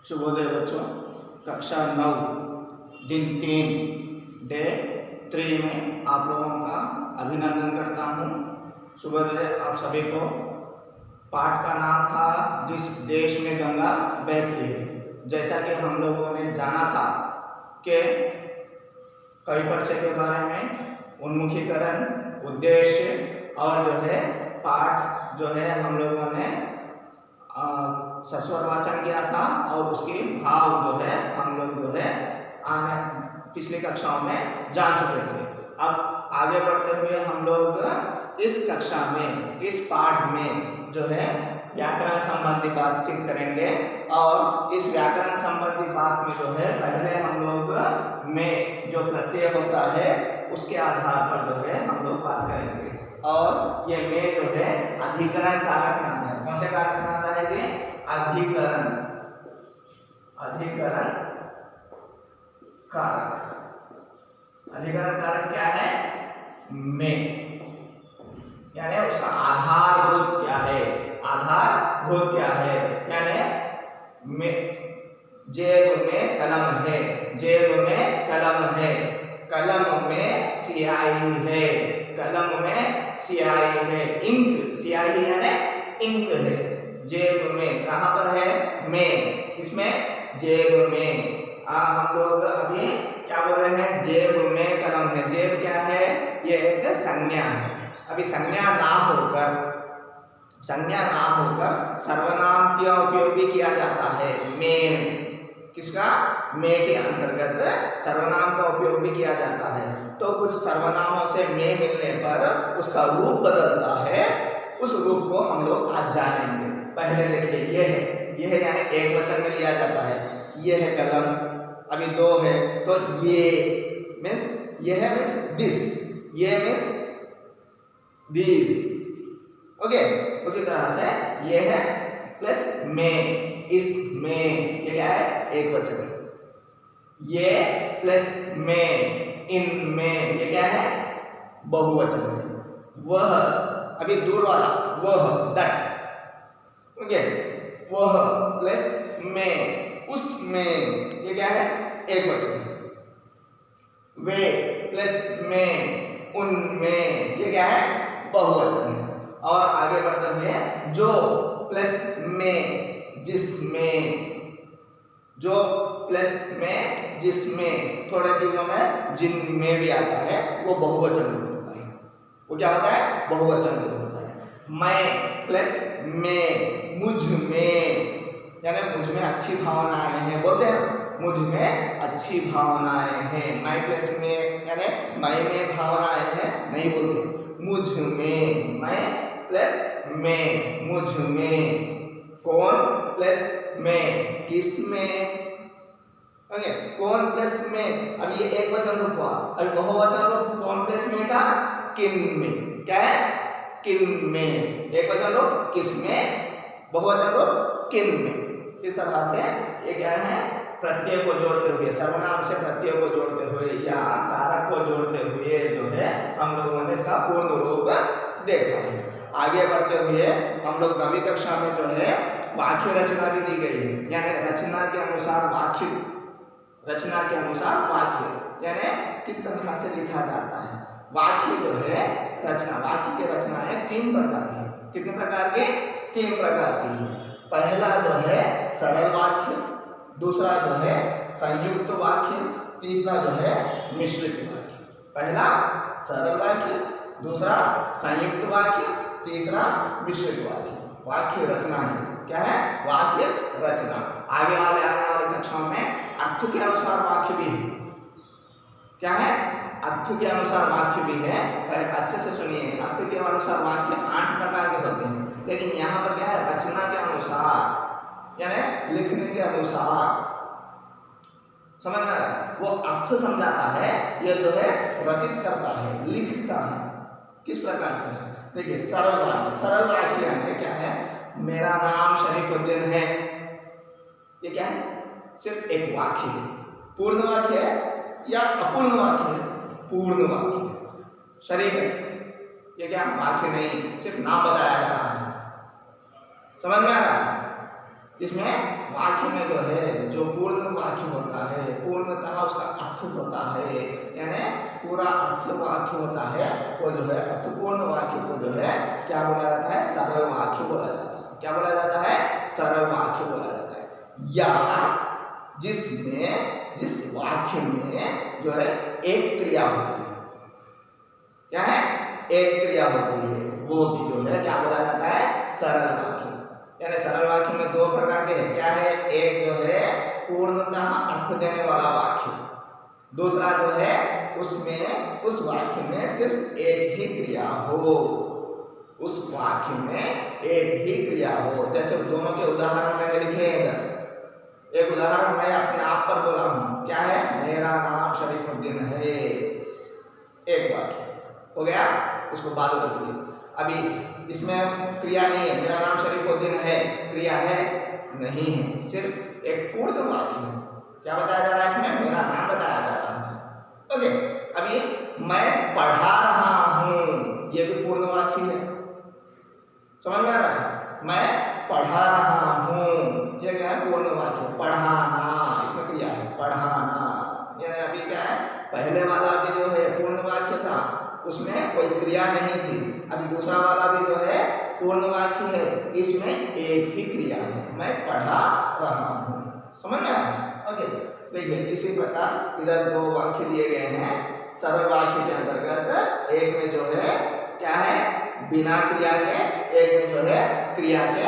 शुभोदय बच्चों। कक्षा 9 दिन 3 डे 3 में आप लोगों का अभिनंदन करता हूँ। शुभोदय आप सभी को। पाठ का नाम था जिस देश में गंगा बहती है। जैसा कि हम लोगों ने जाना था कि कवि परिचय के बारे में, उन्मुखीकरण, उद्देश्य और जो है पाठ जो है हम लोगों ने सस्वर वाचन किया था और उसकी भाव जो है हम लोग जो है पिछली कक्षाओं में जान चुके थे। अब आगे बढ़ते हुए हम लोग इस कक्षा में, इस पाठ में जो है व्याकरण संबंधी बातचीत करेंगे और इस व्याकरण संबंधी बात में जो है पहले हम लोग में जो प्रत्यय होता है उसके आधार पर जो है हम लोग बात करेंगे। और ये में जो है अधिकरण कारक नाम है। कौन से कारक नाम है जी? अधिकरण कारक। अधिकरण कारक क्या है? में, यानी उसका आधारभूत क्या है? आधारभूत क्या है? यानी में जेब में कलम है, जेब में कलम है, कलम में स्याही है, कलम में स्याही है, इंक स्याही यानी इंक है। जेब में कहाँ पर है? में, किसमें? जेब में। हम लोग अभी क्या बोल रहे हैं? जेब में कलम है। जेब क्या है? ये एक संज्ञा है। अभी संज्ञा ना होकर सर्वनाम का उपयोग भी किया जाता है में। किसका? में के अंतर्गत सर्वनाम का उपयोग भी किया जाता है। तो कुछ सर्वनामों से में मिलने पर उसका रूप बदलता है। उस रूप को हम लोग आज जानेंगे। पहले देखिए, ये है यानी एक वचन में लिया जाता है। ये है कलम, अभी दो है तो ये मीन्स ये है मीन्स दिस, ये मीन्स दिस। ओके, उसी तरह से ये है प्लस में, इसमें, ये क्या है? एक वचन। ये प्लस में, इनमें, ये क्या है? बहुवचन। वह, अभी दूर वाला वह, दैट। ओके, वह प्लस में, उसमें, ये क्या है? एक वचन। वे प्लस में, उनमें, ये क्या है? बहुवचन। और आगे बढ़ते हुए जो प्लस में, जिसमें, जो प्लस में, जिसमें, थोड़े चीजों में जिनमें भी आता है वो बहुवचन होता है। वो क्या होता है? बहुवचन होता है। मैं प्लस में, मुझ में, यानी मुझ में अच्छी भावनाएं हैं, बोलते हैं मुझ में अच्छी भावनाएं हैं। मैं प्लस में यानी मैं में भावनाएं हैं नहीं बोलते। मुझ में, मैं प्लस में, मुझ में। कौन प्लस में, किस में। ओके, कौन प्लस में, अब ये एक वचन रूप हुआ। अब बहुवचन रूप कौन प्लस में का? किन में। क्या है? किन में। एक वचन रूप किस में, बहुवचन रूप किन में। इस तरह से ये क्या है? प्रत्यय को जोड़ते हुए, सर्वनाम से प्रत्यय को जोड़ते हुए या कारक को जोड़ते हुए जो है हम लोगों ने इसका पूर्ण रूप देखा है। आगे बढ़ते हुए हम लोग 9वीं कक्षा में जो है वाक्य रचना भी दी गई है। यानी रचना के अनुसार वाक्य, रचना के अनुसार वाक्य यानी किस तरह से लिखा जाता है। वाक्य जो है रचना, वाक्य की रचना है 3 प्रकार की। कितने प्रकार की? 3 प्रकार की। पहला जो है सरल वाक्य, दूसरा जो है संयुक्त वाक्य, तीसरा जो है मिश्रित वाक्य। पहला सरल वाक्य, दूसरा संयुक्त वाक्य, तीसरा मिश्रित वाक्य। वाक्य रचना है। क्या है? वाक्य रचना। आगे आने वाली कक्षाओं में अर्थ के अनुसार वाक्य भी है। क्या है? अर्थ के अनुसार वाक्य भी है। अच्छे से सुनिए, अर्थ के अनुसार वाक्य 8 प्रकार के होते हैं, लेकिन यहाँ पर क्या है? रचना के अनुसार यानी लिखने के अनुसार। समझ में आ रहा है? वो अर्थ समझाता है, ये जो है रचित करता है, लिखता है। किस प्रकार से? देखिए, सरल वाक्य। सरल वाक्य यानी क्या है? मेरा नाम शरीफुद्दीन है, ये क्या है? सिर्फ एक वाक्य है। पूर्ण वाक्य है या अपूर्ण वाक्य है? पूर्ण वाक्य। शरीफ है, ये क्या? वाक्य नहीं, सिर्फ नाम बताया जा रहा है। समझ में आ रहा है? इसमें वाक्य में जो है जो पूर्ण वाक्य होता है, पूर्णतः उसका अर्थ होता है, यानी पूरा अर्थ वाक्य होता है, वो जो है अर्थपूर्ण वाक्य को जो है क्या बोला जाता है? सरल वाक्य बोला जाता है। क्या बोला जाता है? सरल वाक्य बोला जाता है। या जिस वाक्य में जो है एक क्रिया होती है, क्या है? एक क्रिया होती है, वो भी जो है क्या बोला जाता है? सरल वाक्य। यानी सरल वाक्य में दो प्रकार के हैं। क्या है? एक जो है पूर्णतः अर्थ देने वाला वाक्य, दूसरा जो है उसमें उस वाक्य में सिर्फ एक ही क्रिया हो, उस वाक्य में एक ही क्रिया हो। जैसे दोनों के उदाहरण मैंने लिखे हैं इधर। एक उदाहरण मैं अपने आप पर बोला हूं, क्या है? मेरा नाम शरीफुद्दीन है, एक वाक्य हो गया, उसको बाजू रखिए। अभी इसमें क्रिया नहीं है, मेरा नाम शरीफुद्दीन है, क्रिया है नहीं है, सिर्फ एक पूर्ण वाक्य है। क्या बताया जा रहा है इसमें? मेरा नाम बताया जा रहा है। ओके, अभी मैं पढ़ा रहा हूं, ये भी पूर्ण वाक्य है, समझ में आ रहा है? मैं पढ़ा रहा हूं, ये क्या है? पूर्ण वाक्य। पढ़ाना, इसमें क्रिया है, पढ़ाना। यानी अभी क्या है? पहले वाला भी जो है पूर्ण वाक्य था, उसमें कोई क्रिया नहीं थी। अभी दूसरा वाला भी जो है पूर्ण वाक्य है, इसमें एक ही क्रिया है, मैं पढ़ा रहा हूं। समझ में आया? ओके, देखिए इसी प्रकार इधर दो वाक्य दिए गए हैं सरल वाक्य के अंतर्गत। एक में जो है क्या है? बिना क्रिया के, एक में जो है क्रिया के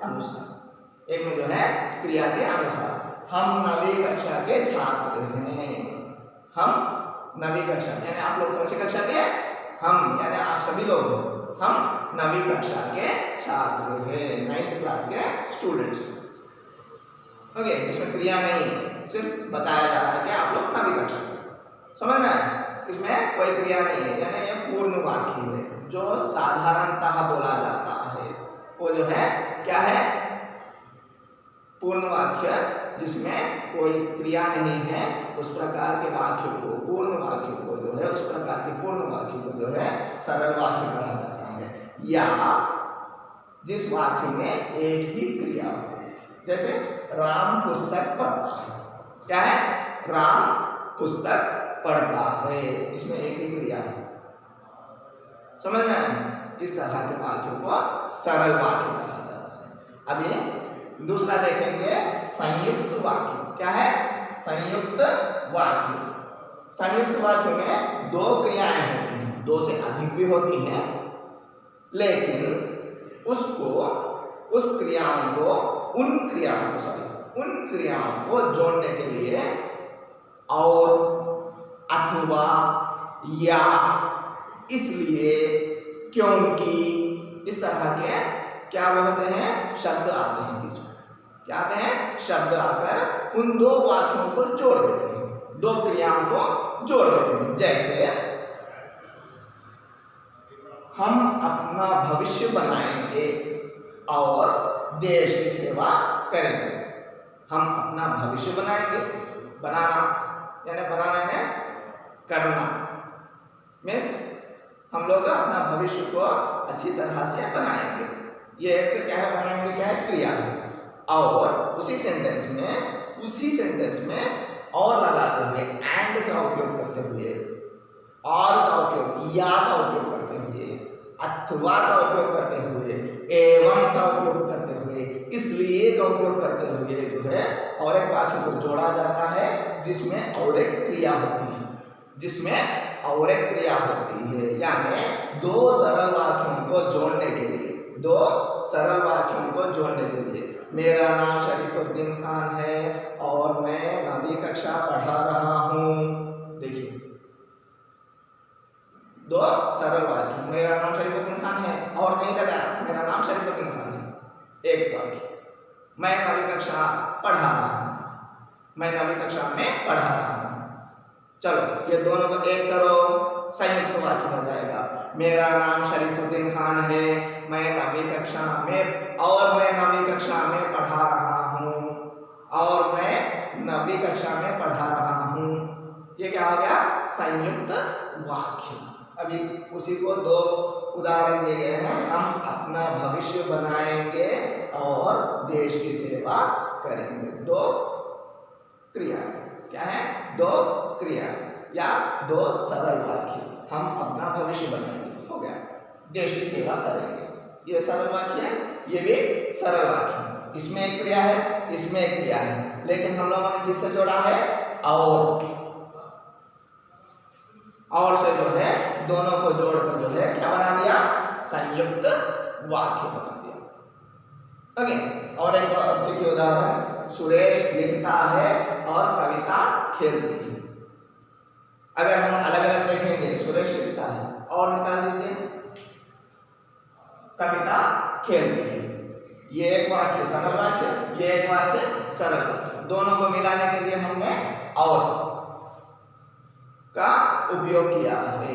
अनुसार, एक में जो है क्रिया के अनुसार। हम 9वीं कक्षा के छात्र हैं। हम 9वीं कक्षा, यानी आप लोग कौन सी कक्षा के? हम, यानी आप सभी लोग, हम 9वीं कक्षा के छात्र हैं, 9th क्लास के स्टूडेंट्स। ओके, इसमें क्रिया नहीं, सिर्फ बताया जा रहा है कि आप लोग 9वीं कक्षा के। समझ में आया? इसमें कोई क्रिया नहीं है, यानी ये पूर्ण वाक्य है जो साधारणतः बोला जाता है, वो जो है क्या है? पूर्ण वाक्य, जिसमें कोई क्रिया नहीं है, उस प्रकार के वाक्य को, पूर्ण वाक्य को जो है, उस प्रकार के पूर्ण वाक्य को जो है सरल वाक्य कहा जाता है। या जिस वाक्य में एक ही क्रिया हो, जैसे राम पुस्तक पढ़ता है। क्या है? राम पुस्तक पढ़ता है, इसमें एक ही क्रिया है। समझ में आया? इस तरह के वाक्यों को सरल वाक्य कहा जाता है। अभी दूसरा देखेंगे, संयुक्त वाक्य। क्या है? संयुक्त वाक्य। संयुक्त वाक्य में दो क्रियाएं होती हैं, दो से अधिक भी होती हैं, लेकिन उसको, उस क्रियाओं को, उन क्रियाओं को जोड़ने के लिए और, अथवा, या, इसलिए, क्योंकि, इस तरह के क्या होते हैं? शब्द आते हैं बीच में। क्या आते हैं? शब्द आकर उन दो वाक्यों को जोड़ देते हैं, दो क्रियाओं को जोड़ देते हैं। जैसे हम अपना भविष्य बनाएंगे और देश की सेवा करेंगे। हम अपना भविष्य बनाएंगे, बनाना यानी बनाना है करना, मीन्स हम लोग अपना भविष्य को अच्छी तरह से बनाएंगे। ये एक क्या है? बनाएंगे क्या है? क्रिया है। और उसी सेंटेंस में और लगाते हुए, एंड का उपयोग करते हुए, और का उपयोग, या का उपयोग करते हुए, अथवा का उपयोग करते हुए, एवं का उपयोग करते हुए, इसलिए का उपयोग करते हुए जो है और एक वाक्य को जोड़ा जाता है, जिसमें और एक क्रिया होती है, यानी दो सरल वाक्यों को जोड़ने के लिए, मेरा नाम शरीफुद्दीन खान है और मैं 9वीं कक्षा पढ़ा रहा हूँ। देखिए, दो सरल वाक्य, मेरा नाम शरीफुद्दीन खान है और कहीं लगा मेरा नाम शरीफुद्दीन खान है, एक वाक्य। मैं 9वीं कक्षा पढ़ा रहा हूँ, मैं 9वीं कक्षा में पढ़ा रहा हूँ। चलो ये दोनों को एक करो, संयुक्त वाक्य हो जाएगा। मेरा नाम शरीफुद्दीन खान है, मैं 9वीं कक्षा में, और मैं 9वीं कक्षा में पढ़ा रहा हूँ, और मैं 9वीं कक्षा में पढ़ा रहा हूँ। ये क्या हो गया? संयुक्त वाक्य। अभी उसी को दो उदाहरण दिए गए हैं, हम अपना भविष्य बनाएंगे और देश की सेवा करेंगे। दो क्रिया, क्या है? दो क्रिया या दो सरल वाक्य। हम अपना भविष्य बनाएंगे, हो गया। देश की सेवा करेंगे, ये सरल वाक्य है, ये भी सरल वाक्य है। इसमें एक क्रिया है, इसमें एक क्रिया है, लेकिन हम लोगों ने किससे जोड़ा है? और से जो है दोनों को जोड़कर जो है क्या बना दिया? संयुक्त वाक्य बना दिया। ओके, और एक देखिए उदाहरण, सुरेश लिखता है और कविता खेलती है। अगर हम अलग अलग देखेंगे, सुरेश लिखता है और निकाल दीजिए कविता खेलती है, ये एक वाक्य सरल वाक्य, ये एक वाक्य सरल वाक्य। दोनों को मिलाने के लिए हमने और का उपयोग किया है।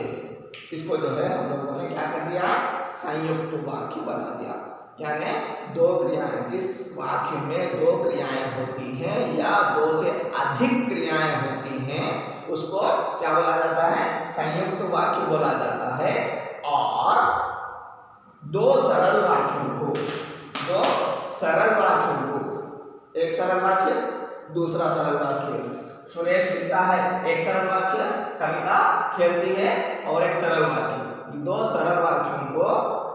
इसको जो है हम लोगों ने क्या कर दिया? संयुक्त वाक्य बना दिया। यानी दो क्रियाएं, जिस वाक्य में दो क्रियाएं होती हैं या दो से अधिक क्रियाएं होती हैं, उसको क्या बोला जाता है? संयुक्त वाक्य बोला जाता है। और दो सरल वाक्यों को, दो सरल वाक्यों को, एक सरल वाक्य दूसरा सरल वाक्य, सुरेश लिखता है एक सरल वाक्य, कविता खेलती है और एक सरल वाक्य, दो सरल वाक्यों को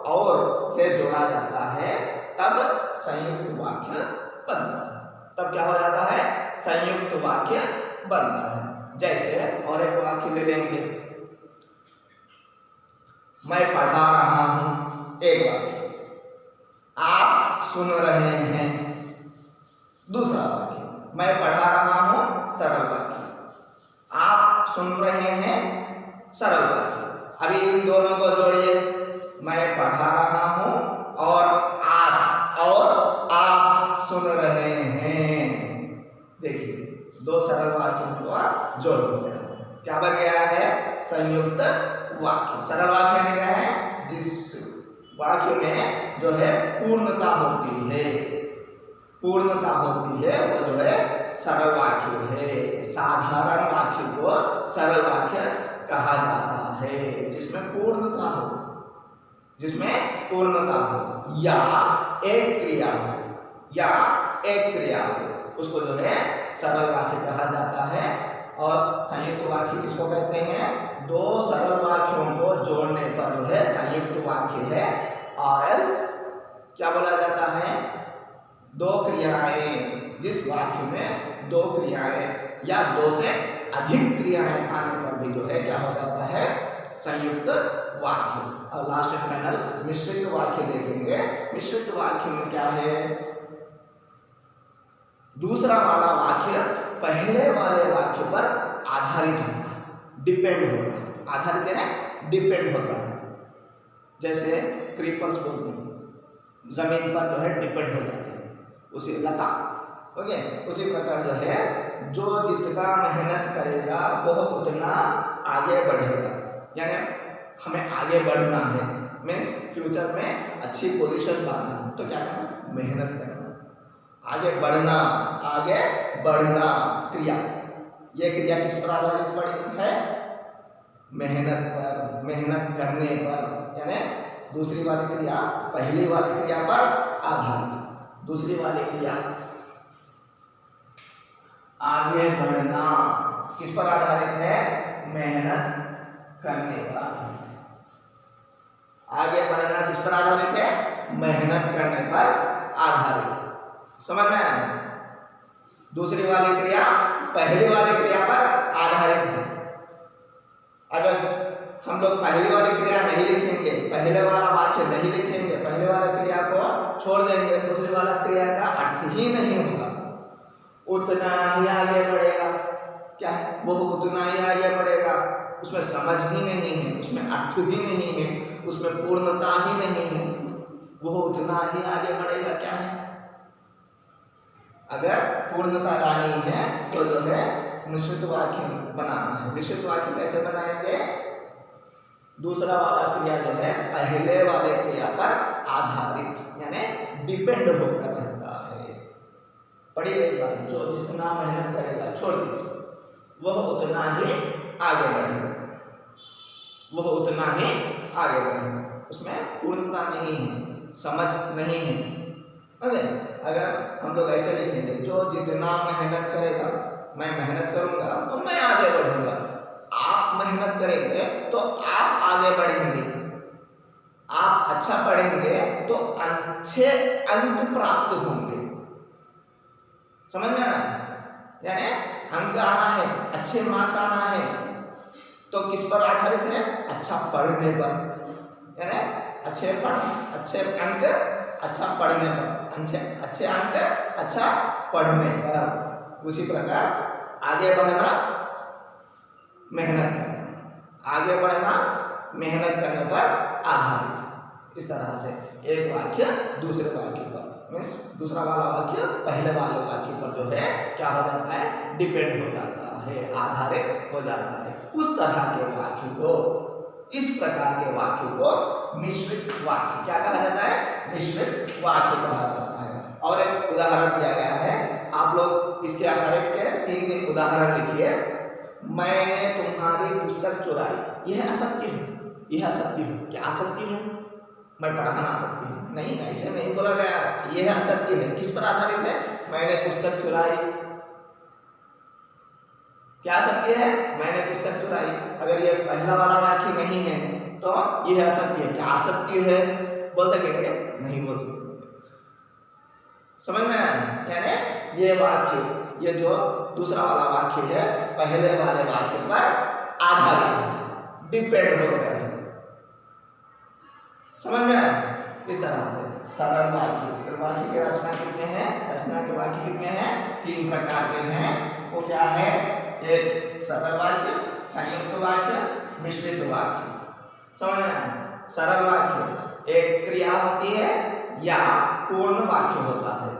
और से जोड़ा जाता है, तब संयुक्त वाक्य बनता है। तब क्या हो जाता है? संयुक्त वाक्य बनता है। जैसे और एक वाक्य ले लेंगे, मैं पढ़ा रहा हूं, एक वाक्य, आप सुन रहे हैं, दूसरा वाक्य, मैं पढ़ा रहा हूं, सरल वाक्य, आप सुन रहे हैं, सरल वाक्य। अभी इन दोनों को जोड़िए, मैं पढ़ा रहा हूं और आप सुन रहे हैं। देखिए दो सरल वाक्यों को जोड़ दिया, क्या बन गया है? संयुक्त वाक्य। सरल वाक्य में क्या है? जिस वाक्य में जो है पूर्णता होती है, पूर्णता होती है, वो जो है सरल वाक्य है। साधारण वाक्य को सरल वाक्य कहा जाता है, जिसमें पूर्णता हो, जिसमें पूर्णता हो या एक क्रिया हो, या एक क्रिया हो, उसको जो है सरल वाक्य कहा जाता है। और संयुक्त वाक्य किसको कहते हैं? दो सरल वाक्यों को जोड़ने पर जो है संयुक्त वाक्य है। और एल्स क्या बोला जाता है? दो क्रियाएं, जिस वाक्य में दो क्रियाएं या दो से अधिक क्रियाएं आने पर भी जो है क्या हो जाता है? संयुक्त वाक्य। और लास्ट एंड फाइनल मिश्रित वाक्य देखेंगे। मिश्रित वाक्य में क्या है? दूसरा वाला वाक्य पहले वाले वाक्य पर आधारित होता है, डिपेंड होता है। आधारित है ना, डिपेंड होता है। जैसे क्रीपर्स बोलते हैं, जमीन पर जो है डिपेंड हो जाते हैं, उसी लता, ओके। उसी प्रकार जो है जो जितना मेहनत करेगा वह उतना आगे बढ़ेगा। यानी हमें आगे बढ़ना है, मीन्स फ्यूचर में अच्छी पोजीशन पाना है, तो क्या करना? मेहनत करना, आगे बढ़ना, आगे बढ़ना। क्रिया, ये क्रिया किस पर आधारित पड़ी है? मेहनत पर, मेहनत करने पर। यानी दूसरी वाली क्रिया पहली वाली क्रिया पर आधारित, दूसरी वाली क्रिया आगे बढ़ना किस पर आधारित है? मेहनत करने पर आधारित है। आगे बढ़ना किस पर आधारित है? मेहनत करने पर आधारित। समझ में आया? दूसरी वाली क्रिया पहली वाली क्रिया पर आधारित है। अगर हम लोग पहली वाली क्रिया नहीं लिखेंगे, पहले वाला वाक्य नहीं लिखेंगे, पहले वाली क्रिया को छोड़ देंगे, दूसरी वाला क्रिया का अर्थ ही नहीं होगा, उतना ही आगे बढ़ेगा। क्या है? वो उतना ही आगे बढ़ेगा, उसमें समझ ही नहीं है, उसमें अर्थ ही नहीं है, उसमें पूर्णता ही नहीं है, वो उतना ही आगे बढ़ेगा। क्या है? अगर पूर्णता लानी है तो जो है मिश्रित वाक्य बनाना है। मिश्रित वाक्य कैसे बनाएंगे? दूसरा वाला क्रिया जो है पहले वाले क्रिया पर आधारित, यानी डिपेंड होकर रहता है। पढ़ी रही बात, जो जितना मेहनत करेगा, छोड़ दीजिए, वह उतना ही आगे बढ़ेगा, वह उतना ही आगे बढ़ेगा। उसमें पूर्णता नहीं है, समझ नहीं है, ओके, अगर हम लोग ऐसे लिखेंगे, जो जितना मेहनत करेगा, मैं मेहनत करूंगा तो मैं आगे बढ़ूंगा, आप मेहनत करेंगे तो आप आगे बढ़ेंगे, आप अच्छा पढ़ेंगे तो अच्छे अंक प्राप्त होंगे। समझ में आ रहा है? यानी अंक आना है, अच्छे मार्क्स आना है, तो किस पर आधारित है? अच्छा पढ़ने पर, यानी अच्छे अंक अच्छा पढ़ने पर, अच्छे अंक अच्छा पढ़ने पर। उसी प्रकार आगे बढ़ना, मेहनत करना, आगे बढ़ना मेहनत करने पर आधारित। इस तरह से एक वाक्य दूसरे वाक्य पर, मीन्स दूसरा वाला वाक्य पहले वाले वाक्य पर जो है क्या हो जाता है? डिपेंड हो जाता है, आधारित हो जाता है। उस तरह के वाक्य को, इस प्रकार के वाक्य को मिश्रित वाक्य क्या कहा जाता है? मिश्रित वाक्य कहा जाता है। और एक उदाहरण दिया गया है, आप लोग इसके आधार के 3 उदाहरण लिखिए। मैंने तुम्हारी पुस्तक चुराई, यह असत्य है, यह असत्य है। क्या असत्य है? मैं पढ़ाना असत्य है? नहीं, ऐसे नहीं बोला गया, यह असत्य है। किस पर आधारित है? मैंने पुस्तक चुराई, क्या सत्य है? मैंने पुस्तक चुराई। अगर ये पहला वाला वाक्य नहीं है तो यह असत्य है। क्या असत्य है बोल सकेंगे? नहीं बोल सकते। समझ में आया? यानी ये वाक्य, ये जो दूसरा वाला वाक्य है पहले वाले वाक्य पर आधारित है, डिपेंड होकर है। समझ में आया? इस तरह से सरल वाक्य, वाक्य के रचना कितने हैं? रचना के वाक्य कितने हैं? 3 प्रकार के हैं। वो क्या है? एक सरल वाक्य, संयुक्त वाक्य, मिश्रित वाक्य। समझ में आया? सरल वाक्य एक क्रिया होती है या पूर्ण वाक्य होता है,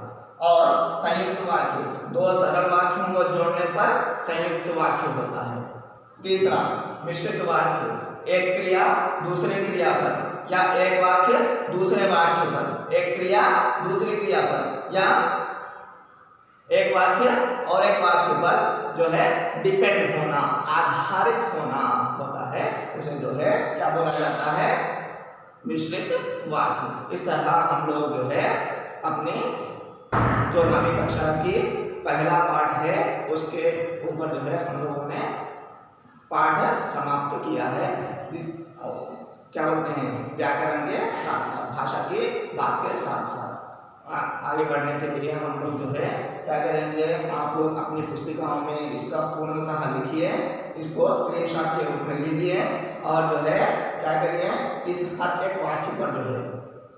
और संयुक्त वाक्य 2 सरल वाक्यों को जोड़ने पर संयुक्त वाक्य होता है। तीसरा मिश्रित वाक्य, एक क्रिया दूसरे क्रिया पर, या एक वाक्य दूसरे वाक्य पर, एक क्रिया दूसरी क्रिया पर, या एक वाक्य और एक वाक्य पर जो है डिपेंड होना, आधारित होना होता है। उसे जो है क्या बोला जाता है? मिश्रित वाक्य। इस तरह हम लोग जो है अपनी जो 9वीं कक्षा की पहला पाठ है उसके ऊपर जो है हम लोगों ने पाठ समाप्त किया है। जिस क्या बोलते हैं? व्याकरण के साथ साथ, भाषा की बात के साथ साथ आगे बढ़ने के लिए हम लोग जो है क्या करेंगे? आप लोग अपनी पुस्तिकाओं में इसका पूर्णतः लिखिए, इसको स्क्रीनशॉट के रूप में लीजिए, और जो है क्या करिए? इस हर एक वाक्य पर जो है,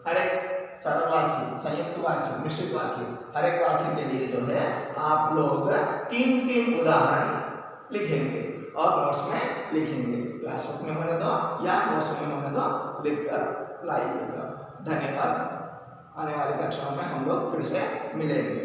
हर एक सरल वाक्य, संयुक्त वाक्य, मिश्रित वाक्य, हर एक वाक्य के लिए जो है आप लोग 3 उदाहरण लिखेंगे और नोट्स में लिखेंगे। क्लास में होने दो या नोट्स में होने दो, लिखकर लाइएगा। धन्यवाद। आने वाली कक्षाओं में हम लोग फिर से मिलेंगे।